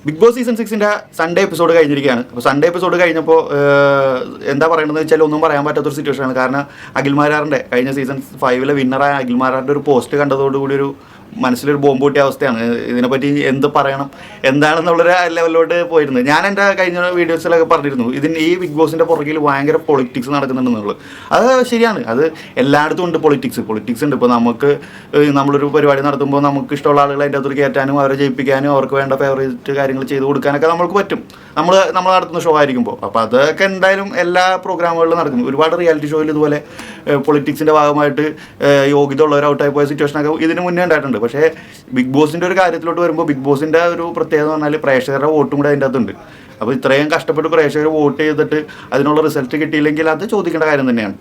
Big Boss season 6 Sunday episode കഴിഞ്ഞിരിക്കുകയാണ്. അപ്പോൾ Sunday episode കഴിഞ്ഞപ്പോൾ എന്താ പറയണമെന്ന് വെച്ചാൽ ഒന്നും പറയാൻ പറ്റാത്തൊരു സിറ്റുവേഷനാണ്. കാരണം അഖിൽമാരാറിൻ്റെ കഴിഞ്ഞ സീസൺ 5 വിന്നറായ അഖിൽമാരാറിൻ്റെ ഒരു പോസ്റ്റ് കണ്ടതോടുകൂടി ഒരു മനസ്സിലൊരു ബോംബ് പൊട്ടിയ അവസ്ഥയാണ്. ഇതിനെപ്പറ്റി എന്ത് പറയണം എന്താണെന്നുള്ളൊരു ലെവലിലോട്ട് പോയിരുന്നു. ഞാൻ എൻ്റെ കഴിഞ്ഞ വീഡിയോസിലൊക്കെ പറഞ്ഞിരുന്നു ഈ ബിഗ് ബോസിൻ്റെ പുറകിൽ ഭയങ്കര പൊളിറ്റിക്സ് നടക്കുന്നുണ്ടെന്നുള്ളത്. അത് ശരിയാണ്, അത് എല്ലായിടത്തും ഉണ്ട്. പൊളിറ്റിക്സ് ഉണ്ട്. ഇപ്പോൾ നമ്മളൊരു പരിപാടി നടത്തുമ്പോൾ നമുക്ക് ഇഷ്ടമുള്ള ആളുകളെ അതിൻ്റെ അകത്ത് കയറ്റാനും അവരെ ജയിപ്പിക്കാനും അവർക്ക് വേണ്ട ഫേവറേറ്റ് കാര്യങ്ങൾ ചെയ്ത് കൊടുക്കാനൊക്കെ നമുക്ക് പറ്റും, നമ്മൾ നടത്തുന്ന ഷോ ആയിരിക്കുമ്പോൾ. അപ്പോൾ അതൊക്കെ എന്തായാലും എല്ലാ പ്രോഗ്രാമുകളിലും നടക്കും. ഒരുപാട് റിയാലിറ്റി ഷോയിൽ ഇതുപോലെ പൊളിറ്റിക്സിൻ്റെ ഭാഗമായിട്ട് യോഗ്യത ഉള്ളവർ ഔട്ടായി പോയ സിറ്റുവേഷനൊക്കെ ഇതിന് മുന്നേ ഉണ്ടായിട്ടുണ്ട്. പക്ഷേ ബിഗ് ബോസിൻ്റെ ഒരു കാര്യത്തിലോട്ട് വരുമ്പോൾ ബിഗ് ബോസിൻ്റെ ഒരു പ്രത്യേകത എന്ന് പറഞ്ഞാൽ പ്രേക്ഷകരുടെ വോട്ടും കൂടെ അതിൻ്റെ അകത്തുണ്ട്. അപ്പോൾ ഇത്രയും കഷ്ടപ്പെട്ട് പ്രേക്ഷകർ വോട്ട് ചെയ്തിട്ട് അതിനുള്ള റിസൾട്ട് കിട്ടിയില്ലെങ്കിൽ അത് ചോദിക്കേണ്ട കാര്യം തന്നെയാണ്.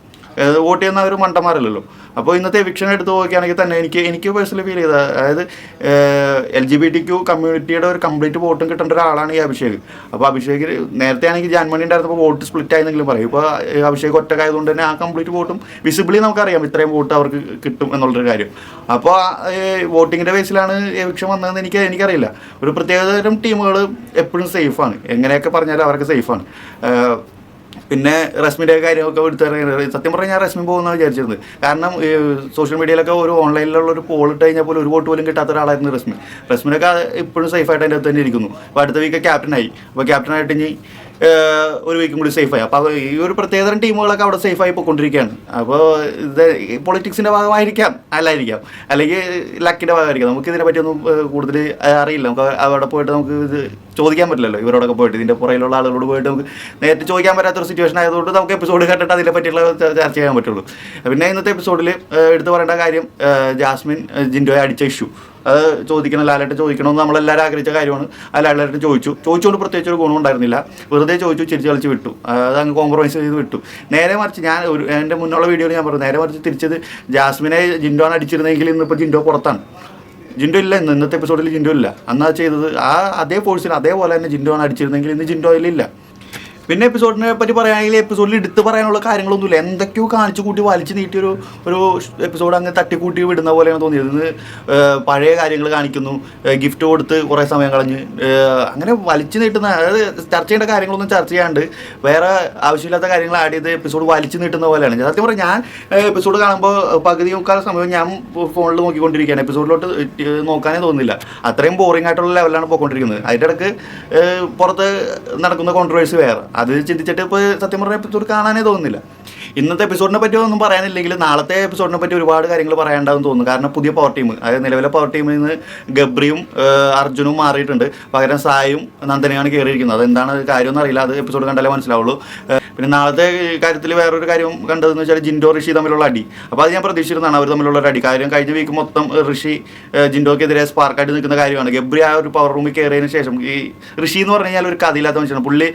വോട്ട് ചെയ്യുന്ന ഒരു മണ്ടന്മാരല്ലല്ലോ. അപ്പോൾ ഇന്നത്തെ എവിക്ഷൻ എടുത്ത് നോക്കുകയാണെങ്കിൽ തന്നെ എനിക്ക് പേഴ്സണലി ഫീൽ ചെയ്തത്, അതായത് LGBTQ കമ്മ്യൂണിറ്റിയുടെ ഒരു കംപ്ലീറ്റ് വോട്ടും കിട്ടേണ്ട ഒരാളാണ് ഈ അഭിഷേക്. അപ്പോൾ അഭിഷേക് നേരത്തെ ആണെങ്കിൽ ജാൻമണി ഉണ്ടായിരുന്നപ്പോൾ വോട്ട് സ്പ്ലിറ്റ് ആയെന്നെങ്കിലും പറയും. ഇപ്പോൾ അഭിഷേക് ഒറ്റക്കായതുകൊണ്ട് തന്നെ ആ കംപ്ലീറ്റ് വോട്ടും വിസിബിളി നമുക്കറിയാം ഇത്രയും വോട്ട് അവർക്ക് കിട്ടും എന്നുള്ളൊരു കാര്യം. അപ്പോൾ വോട്ടിങ്ങിൻ്റെ ബേസിലാണ് എവിക്ഷൻ വന്നതെന്ന് എനിക്കറിയില്ല. ഒരു പ്രത്യേകതരം ടീമുകൾ എപ്പോഴും സേഫാണ്, എങ്ങനെയൊക്കെ പറഞ്ഞാലും അവർക്ക് സേഫാണ്. പിന്നെ റസ്മിൻ്റെ കാര്യമൊക്കെ എടുത്ത് സത്യം പറഞ്ഞാൽ ഞാൻ റസ്മി പോകുമെന്നാണ് വിചാരിച്ചിരുന്നത്. കാരണം സോഷ്യൽ മീഡിയയിലൊക്കെ ഒരു ഓൺലൈനിലുള്ള ഒരു പോൾ ഇട്ട് കഴിഞ്ഞാൽ പോലും ഒരു വോട്ട് പോലും കിട്ടാത്ത ഒരാളായിരുന്നു റസ്മിനൊക്കെ ഇപ്പോഴും സേഫായിട്ട് അതിൻ്റെ അകത്ത് തന്നെ ഇരിക്കുന്നു. അപ്പോൾ അടുത്ത വീക്ക് ക്യാപ്റ്റനായി. അപ്പോൾ ക്യാപ്റ്റനായിട്ട് ഇനി ഒരു വീക്കും കൂടി സേഫായി. അപ്പോൾ ഈ ഒരു പ്രത്യേകതരം ടീമുകളൊക്കെ അവിടെ സേഫായി പോയിക്കൊണ്ടിരിക്കുകയാണ്. അപ്പോൾ ഇത് പൊളിറ്റിക്സിൻ്റെ ഭാഗമായിരിക്കാം, അല്ലായിരിക്കാം, അല്ലെങ്കിൽ ലക്കിൻ്റെ ഭാഗമായിരിക്കാം. നമുക്ക് ഇതിനെ പറ്റിയൊന്നും കൂടുതൽ അറിയില്ല. നമുക്ക് അവിടെ പോയിട്ട് നമുക്ക് ഇത് ചോദിക്കാൻ പറ്റില്ലല്ലോ. ഇവരോടൊക്കെ പോയിട്ട് ഇതിൻ്റെ പുറയിലുള്ള ആളുകളോട് പോയിട്ട് നമുക്ക് നേരിട്ട് ചോദിക്കാൻ പറ്റാത്തൊരു സിറ്റുവേഷൻ ആയതുകൊണ്ട് നമുക്ക് എപ്പിസോഡ് കണ്ടിട്ട് അതിനെ പറ്റിയുള്ള ചർച്ച ചെയ്യാൻ പറ്റുള്ളൂ. പിന്നെ ഇന്നത്തെ എപ്പിസോഡിൽ എടുത്തു പറയേണ്ട കാര്യം ജാസ്മിൻ ജിൻഡോയെ അടിച്ച ഇഷ്യൂ. അത് ചോദിക്കണം, ലാലേട്ട് ചോദിക്കണമെന്ന് നമ്മളെല്ലാവരും ആഗ്രഹിച്ച കാര്യമാണ്. അത് ലാലേട്ട് ചോദിച്ചുകൊണ്ട് പ്രത്യേകിച്ച് ഒരു ഗുണം ഉണ്ടായിരുന്നില്ല. വെറുതെ ചോദിച്ചു, ചിരിച്ച് കളിച്ച് വിട്ടു. അത് അങ്ങ് കോംപ്രമൈസ് ചെയ്ത് വിട്ടു. നേരെ മറിച്ച് എൻ്റെ മുന്നുള്ള വീഡിയോയിൽ ഞാൻ പറഞ്ഞു, നേരെ മറിച്ച് തിരിച്ചത് ജാസ്മിനെ ജിൻഡോനെ അടിച്ചിരുന്നെങ്കിൽ ഇന്നിപ്പോൾ ജിൻഡോ പുറത്താണ്. ജിൻഡോ ഇല്ല, ഇന്നത്തെ എപ്പിസോഡിൽ ജിൻഡോ ഇല്ല. അന്നാ ചെയ്തത് അതേ ഫോഴ്സിൽ അതേപോലെ തന്നെ ജിൻഡോനെ അടിച്ചിരുന്നെങ്കിൽ ഇന്ന് ജിൻഡോയിലില്ല. പിന്നെ എപ്പിസോഡിനെ പറ്റി പറയുകയാണെങ്കിൽ എപ്പിസോഡിൽ എടുത്ത് പറയാനുള്ള കാര്യങ്ങളൊന്നുമില്ല. എന്തൊക്കെയോ കാണിച്ചു കൂട്ടി വലിച്ചു നീട്ടിയൊരു എപ്പിസോഡ് അങ്ങ് തട്ടിക്കൂട്ടി വിടുന്ന പോലെയാണ് തോന്നിയത്. ഇത് പഴയ കാര്യങ്ങൾ കാണിക്കുന്നു, ഗിഫ്റ്റ് കൊടുത്ത് കുറേ സമയം കളഞ്ഞ് അങ്ങനെ വലിച്ചു നീട്ടുന്ന, അതായത് ചർച്ച ചെയ്യേണ്ട കാര്യങ്ങളൊന്നും ചർച്ച ചെയ്യാണ്ട് വേറെ ആവശ്യമില്ലാത്ത കാര്യങ്ങൾ ആഡ് ചെയ്ത് എപ്പിസോഡ് വലിച്ചു നീട്ടുന്ന പോലെയാണ്. സത്യം പറഞ്ഞാൽ ഞാൻ എപ്പിസോഡ് കാണുമ്പോൾ പകുതി മുക്കാൽ സമയം ഞാൻ ഫോണിൽ നോക്കിക്കൊണ്ടിരിക്കുകയാണ്. എപ്പിസോഡിലോട്ട് നോക്കാനേ തോന്നുന്നില്ല. അത്രയും ബോറിംഗ് ആയിട്ടുള്ള ലെവലാണ് പോയിക്കൊണ്ടിരിക്കുന്നത്. അതിൻ്റെ ഇടയ്ക്ക് പുറത്ത് നടക്കുന്ന കോൺട്രവേഴ്സി വേറെ, അത് ചിന്തിച്ചിട്ട് ഇപ്പോൾ സത്യം പറഞ്ഞ എപ്പിസോഡ് കാണാനേ തോന്നുന്നില്ല. ഇന്നത്തെ എപ്പിസോഡിനെ പറ്റി ഒന്നും പറയാനില്ലെങ്കിൽ നാളത്തെ എപ്പിസോഡിനെ പറ്റി ഒരുപാട് കാര്യങ്ങൾ പറയാനുണ്ടാവും തോന്നുന്നു. കാരണം പുതിയ പവർ ടീം, അതായത് നിലവിലെ പവർ ടീമിൽ നിന്ന് ഗബ്രിയും അർജുനും മാറിയിട്ടുണ്ട്. പകരം സായും നന്ദനയാണ് കയറിയിരിക്കുന്നത്. അതെന്താണ് കാര്യമെന്ന് അറിയില്ല, അത് എപ്പിസോഡ് കണ്ടാലേ മനസ്സിലാവുള്ളൂ. പിന്നെ നാളത്തെ കാര്യത്തിൽ വേറൊരു കാര്യം കണ്ടതെന്ന് വെച്ചാൽ ജിൻഡോ ഋഷി തമ്മിലുള്ള അടി. അപ്പോൾ അത് ഞാൻ പ്രതീക്ഷിച്ചിരുന്നതാണ്, അവർ തമ്മിലുള്ള ഒരു അടി. കാര്യം കഴിഞ്ഞ വീക്ക് മൊത്തം ഋഷി ജിൻഡോക്കെതിരെ സ്പാർക്കായിട്ട് നിൽക്കുന്ന കാര്യമാണ്. ഗബ്രി ആ ഒരു പവർ റൂമിൽ കയറിയതിന് ശേഷം ഈ ഋഷി എന്ന് പറഞ്ഞു കഴിഞ്ഞാൽ ഒരു കഥയില്ലാത്ത മനുഷ്യനാണ്. പുള്ളി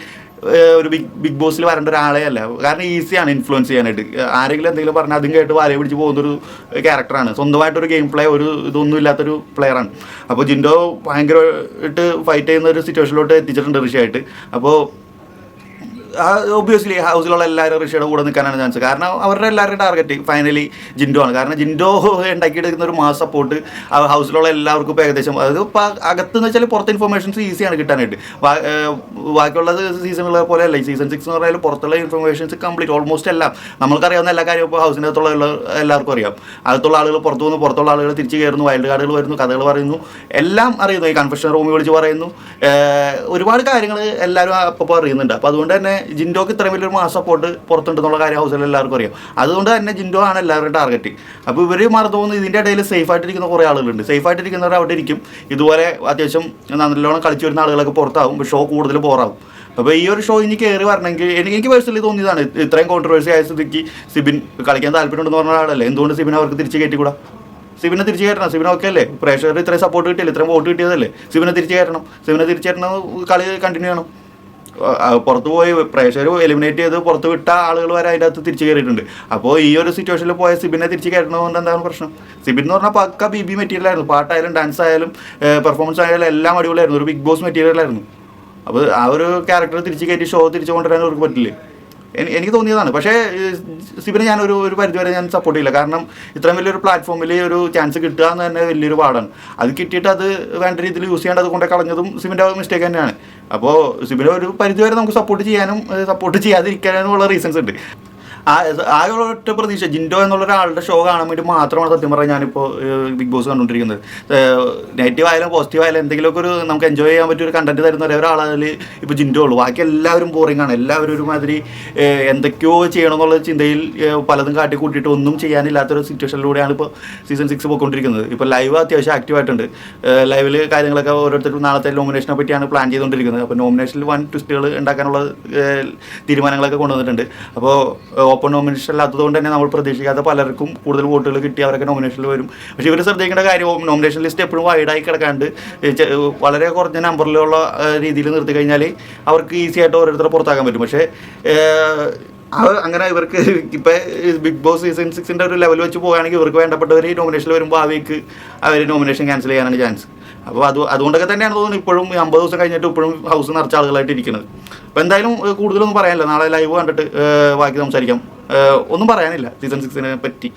ഒരു ബിഗ് ബോസിൽ വരേണ്ട ഒരാളെ അല്ല. കാരണം ഈസിയാണ് ഇൻഫ്ലുവൻസ് ചെയ്യാനായിട്ട്. ആരെങ്കിലും എന്തെങ്കിലും പറഞ്ഞാൽ അതും കേട്ട് വലയെ പിടിച്ച് പോകുന്നൊരു ക്യാരക്ടറാണ്. സ്വന്തമായിട്ടൊരു ഗെയിം പ്ലേ ഒരു ഇതൊന്നും ഇല്ലാത്തൊരു പ്ലെയറാണ്. അപ്പോൾ ജിൻഡോ ഭയങ്കരമായിട്ട് ഫൈറ്റ് ചെയ്യുന്ന ഒരു സിറ്റുവേഷനിലോട്ട് എത്തിച്ചിട്ടുണ്ട് ഋഷിയായിട്ട്. അപ്പോൾ ഒബ്വിയസ്ലി ഹൗസിലുള്ള എല്ലാവരും ഋഷിയുടെ കൂടെ നിൽക്കാനാണ് ചാൻസ്. കാരണം അവരുടെ എല്ലാവരുടെയും ടാർഗറ്റ് ഫൈനലി ജിൻഡോ ആണ്. കാരണം ജിൻഡോ ഉണ്ടാക്കിയെടുക്കുന്ന ഒരു മാസ് സപ്പോർട്ട് ഹൗസിലുള്ള എല്ലാവർക്കും ഇപ്പോൾ ഏകദേശം, അത് ഇപ്പോൾ അകത്തെന്ന് വെച്ചാൽ പുറത്തെ ഇൻഫർമേഷൻസ് ഈസിയാണ് കിട്ടാനായിട്ട്. ബാക്കിയുള്ള സീസണുകളെ പോലെയല്ല. ഈ സീസൺ 6 എന്ന് പറഞ്ഞാൽ പുറത്തുള്ള ഇൻഫർമേഷൻസ് കംപ്ലീറ്റ് ഓൾമോസ്റ്റ് എല്ലാം നമുക്കറിയാവുന്ന എല്ലാ കാര്യവും ഇപ്പോൾ ഹൗസിൻ്റെ അകത്തുള്ള എല്ലാവർക്കും അറിയാം. അകത്തുള്ള ആളുകൾ പുറത്തു പോകുന്നു, പുറത്തുള്ള ആളുകൾ തിരിച്ച് കയറുന്നു, വൈൽഡ് കാർഡുകൾ വരുന്നു, കഥകൾ പറയുന്നു, എല്ലാം അറിയുന്നു. ഈ കൺഫെഷൻ റൂമിൽ വിളിച്ച് പറയുന്നു, ഒരുപാട് കാര്യങ്ങൾ എല്ലാവരും അപ്പോൾ അറിയുന്നുണ്ട്. അപ്പോൾ അതുകൊണ്ട് തന്നെ ജിൻഡോക്ക് ഇത്രയും വലിയൊരു മാസ് സപ്പോർട്ട് പുറത്തുണ്ടെന്നുള്ള കാര്യം ഹൗസിൽ എല്ലാവർക്കും അറിയാം. അതുകൊണ്ട് തന്നെ ജിൻഡോ ആണ് എല്ലാവരുടെയും ടാർഗറ്റ്. അപ്പോൾ ഇവർ മറന്നു പോകുന്നു, ഇതിൻ്റെ ഇടയിൽ സേഫായിട്ടിരിക്കുന്ന കുറേ ആളുകളുണ്ട്. സേഫായിട്ടിരിക്കുന്നവർ അവിടെ ഇരിക്കും. ഇതുപോലെ അത്യാവശ്യം നല്ലോണം കളിച്ചു വരുന്ന ആളുകളൊക്കെ പുറത്താവും. ഷോ കൂടുതൽ ബോറാവും. അപ്പോൾ ഈ ഒരു ഷോ ഇനി കയറി വരണമെങ്കിൽ എനിക്ക് പേഴ്സണലി തോന്നിയതാണ്, ഇത്രയും കോൺട്രവേഴ്സി ആയ സ്ഥിതിക്ക് സിബിൻ കളിക്കാൻ താല്പര്യമുണ്ടെന്ന് പറഞ്ഞ ആളല്ലേ, എന്തുകൊണ്ട് സിബിൻ അവർക്ക് തിരിച്ച് കയറ്റിക്കൂടാ? സിബിനെ തിരിച്ച് കയറ്റണം. സിബിൻ ഒക്കെ അല്ലേ, പ്രേക്ഷകർ ഇത്രയും സപ്പോർട്ട് കിട്ടിയില്ല, ഇത്രയും വോട്ട് കിട്ടിയതല്ലേ, സിബിനെ തിരിച്ച് കയറ്റണം. സിബിനെ തിരിച്ച് കയറ്റണം, കളി കണ്ടിന്യൂ ചെയ്യണം. പുറത്ത് പോയി പ്രേക്ഷകർ എലിമിനേറ്റ് ചെയ്ത് പുറത്ത് വിട്ട ആളുകൾ വരെ അതിൻ്റെ അകത്ത് തിരിച്ച് കയറിയിട്ടുണ്ട്. അപ്പോൾ ഈ ഒരു സിറ്റുവേഷനിൽ പോയ സിബിനെ തിരിച്ച് കയറ്റണമെന്നുകൊണ്ട് എന്താണ് പ്രശ്നം? സിബിൻ എന്ന് പറഞ്ഞാൽ പക്ക BB മെറ്റീരിയൽ ആയിരുന്നു. പാട്ടായാലും ഡാൻസ് ആയാലും പെർഫോമൻസ് ആയാലും എല്ലാം അടിപൊളിയായിരുന്നു. ഒരു ബിഗ് ബോസ് മെറ്റീരിയൽ ആയിരുന്നു. അപ്പോൾ ആ ഒരു ക്യാരക്ടർ തിരിച്ച് കയറ്റി ഷോ തിരിച്ചു കൊണ്ടുവരാൻ അവർക്ക് പറ്റില്ലേ? എനിക്ക് തോന്നിയതാണ്. പക്ഷേ സിബിനെ ഞാൻ ഒരു പരിധിവരെ ഞാൻ സപ്പോർട്ട് ചെയ്യില്ല. കാരണം ഇത്രയും വലിയൊരു പ്ലാറ്റ്ഫോമിൽ ഒരു ചാൻസ് കിട്ടുക എന്ന് തന്നെ വലിയൊരു പാടാണ്. അത് കിട്ടിയിട്ട് അത് വേണ്ട രീതിയിൽ യൂസ് ചെയ്യാണ്ട് അത് കൊണ്ട് കളഞ്ഞതും സിബിൻ്റെ മിസ്റ്റേക്ക് തന്നെയാണ്. അപ്പോൾ സിബിനെ ഒരു പരിധിവരെ നമുക്ക് സപ്പോർട്ട് ചെയ്യാനും സപ്പോർട്ട് ചെയ്യാതിരിക്കാനും ഉള്ള റീസൺസ് ഉണ്ട്. ആകെ ഒറ്റ പ്രതീക്ഷ ജിൻഡോ എന്നുള്ള ഒരാളുടെ ഷോ കാണാൻ വേണ്ടി മാത്രമാണ് സത്യം പറഞ്ഞാൽ ഞാനിപ്പോൾ ബിഗ് ബോസ് കണ്ടുകൊണ്ടിരിക്കുന്നത്. നെഗറ്റീവ് ആയാലും പോസിറ്റീവ് ആയാലും എന്തെങ്കിലുമൊക്കെ ഒരു നമുക്ക് എൻജോയ് ചെയ്യാൻ പറ്റിയ ഒരു കണ്ടന്റ് തരുന്ന ഒരാളതിൽ ഇപ്പോൾ ജിൻഡോ ഉള്ളൂ. ബാക്കി എല്ലാവരും ബോറിംഗ് ആണ്. എല്ലാവരും ഒരുമാതിരി എന്തൊക്കെയോ ചെയ്യണം എന്നുള്ള ചിന്തയിൽ പലതും കാട്ടി കൂട്ടിയിട്ട് ഒന്നും ചെയ്യാനില്ലാത്തൊരു സിറ്റുവേഷനിലൂടെയാണ് ഇപ്പോൾ സീസൺ 6 പോയിക്കൊണ്ടിരിക്കുന്നത്. ഇപ്പോൾ ലൈവ് അത്യാവശ്യം ആക്റ്റീവായിട്ടുണ്ട്. ലൈവിൽ കാര്യങ്ങളൊക്കെ ഓരോരുത്തരും നാളത്തെ നോമിനേഷനെ പറ്റിയാണ് പ്ലാൻ ചെയ്തുകൊണ്ടിരിക്കുന്നത്. അപ്പോൾ നോമിനേഷനിൽ വൻ ട്വിസ്റ്റുകൾ ഉണ്ടാക്കാനുള്ള തീരുമാനങ്ങളൊക്കെ കൊണ്ടുവന്നിട്ടുണ്ട്. അപ്പോൾ ഓപ്പൺ നോമിനേഷൻ അല്ലാത്തതുകൊണ്ട് തന്നെ നമ്മൾ പ്രതീക്ഷിക്കാത്ത പലർക്കും കൂടുതൽ വോട്ടുകൾ കിട്ടി അവരൊക്കെ നോമിനേഷനിൽ വരും. പക്ഷേ ഇവർ ശ്രദ്ധിക്കേണ്ട കാര്യം നോമിനേഷൻ ലിസ്റ്റ് എപ്പോഴും വൈഡായി കിടക്കാണ്ട് വളരെ കുറഞ്ഞ നമ്പറിലുള്ള രീതിയിൽ നിർത്തി കഴിഞ്ഞാൽ അവർക്ക് ഈസി ആയിട്ട് ഓരോരുത്തരെ പുറത്താക്കാൻ പറ്റും. പക്ഷേ അങ്ങനെ ഇവർക്ക് ഇപ്പം ബിഗ് ബോസ് സീസൺ 6 ഒരു ലെവൽ വെച്ച് പോകുകയാണെങ്കിൽ ഇവർക്ക് വേണ്ടപ്പെട്ടവർ നോമിനേഷനിൽ വരുമ്പോൾ ഭാവിക്ക് അവർ നോമിനേഷൻ ക്യാൻസൽ ചെയ്യാനാണ് ചാൻസ്. അപ്പോൾ അതുകൊണ്ടൊക്കെ തന്നെയാണ് തോന്നുന്നത് ഇപ്പോഴും 50 ദിവസം കഴിഞ്ഞിട്ട് ഇപ്പോഴും ഹൗസ് നിറച്ച ആളുകളായിട്ട് ഇരിക്കുന്നത്. അപ്പോൾ എന്തായാലും കൂടുതലൊന്നും പറയാനില്ല. നാളെ ലൈവ് കണ്ടിട്ട് ബാക്കി സംസാരിക്കാം. ഒന്നും പറയാനില്ല സീസൺ 6 പറ്റി.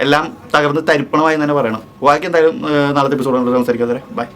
എല്ലാം തകർന്ന് തരിപ്പണമായി തന്നെ പറയണം. ബാക്കി എന്തായാലും നാളത്തെ എപ്പിസോഡ് സംസാരിക്കാം. ബൈ.